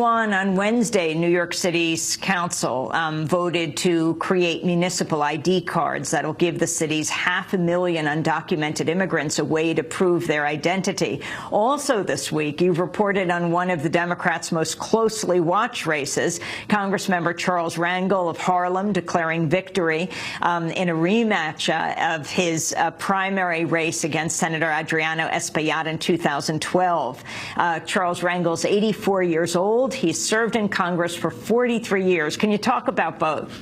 On Wednesday, New York City's council voted to create municipal ID cards that'll give the city's 500,000 undocumented immigrants a way to prove their identity. Also this week, you've reported on one of the Democrats' most closely watched races, Congressmember Charles Rangel of Harlem declaring victory in a rematch of his primary race against Senator Adriano Espaillat in 2012. Charles Rangel's 84 years old. He's served in Congress for 43 years. Can you talk about both?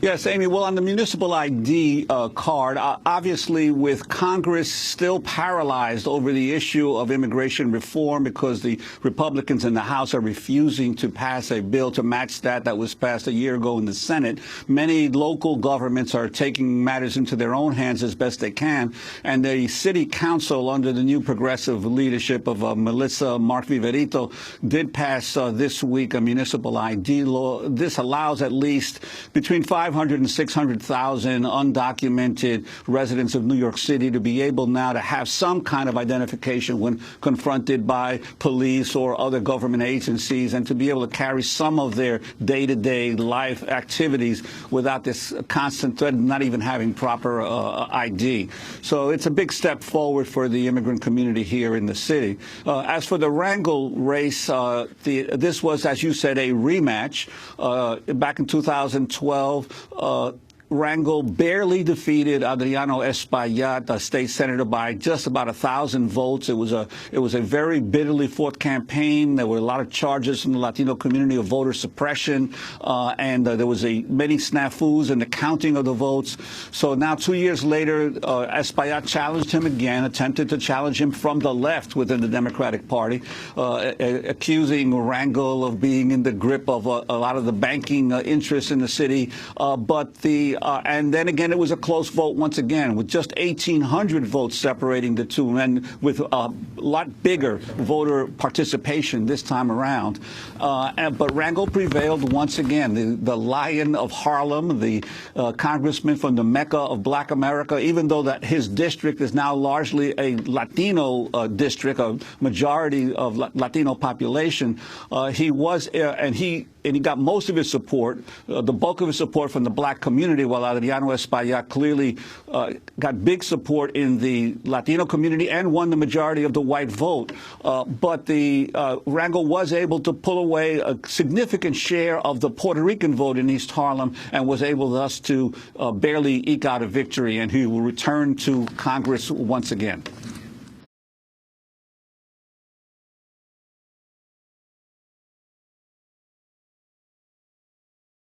Yes, Amy. Well, on the municipal ID card, obviously with Congress still paralyzed over the issue of immigration reform because the Republicans in the House are refusing to pass a bill to match that was passed a year ago in the Senate, many local governments are taking matters into their own hands as best they can. And the city council, under the new progressive leadership of Melissa Mark Viverito, did pass this week a municipal ID law. This allows at least between 500 and 600,000 undocumented residents of New York City to be able now to have some kind of identification when confronted by police or other government agencies, and to be able to carry some of their day-to-day life activities without this constant threat of not even having proper ID. So it's a big step forward for the immigrant community here in the city. As for the Rangel race, this was, as you said, a rematch. Back in 2012, Rangel barely defeated Adriano Espaillat, a state senator, by just about 1,000 votes. It was a very bitterly fought campaign. There were a lot of charges from the Latino community of voter suppression, and there was many snafus in the counting of the votes. So now, 2 years later, Espaillat challenged him again, attempted to challenge him from the left within the Democratic Party, accusing Rangel of being in the grip of a lot of the banking interests in the city. And then again, it was a close vote once again, with just 1,800 votes separating the two, and with a lot bigger voter participation this time around. But Rangel prevailed once again. The Lion of Harlem, the congressman from the Mecca of Black America, even though that his district is now largely a Latino district, a majority of Latino population, he got most of his support, the bulk of his support, from the black community, while Adriano Espaillat clearly got big support in the Latino community and won the majority of the white vote. But Rangel was able to pull away a significant share of the Puerto Rican vote in East Harlem, and was able thus to barely eke out a victory, and he will return to Congress once again.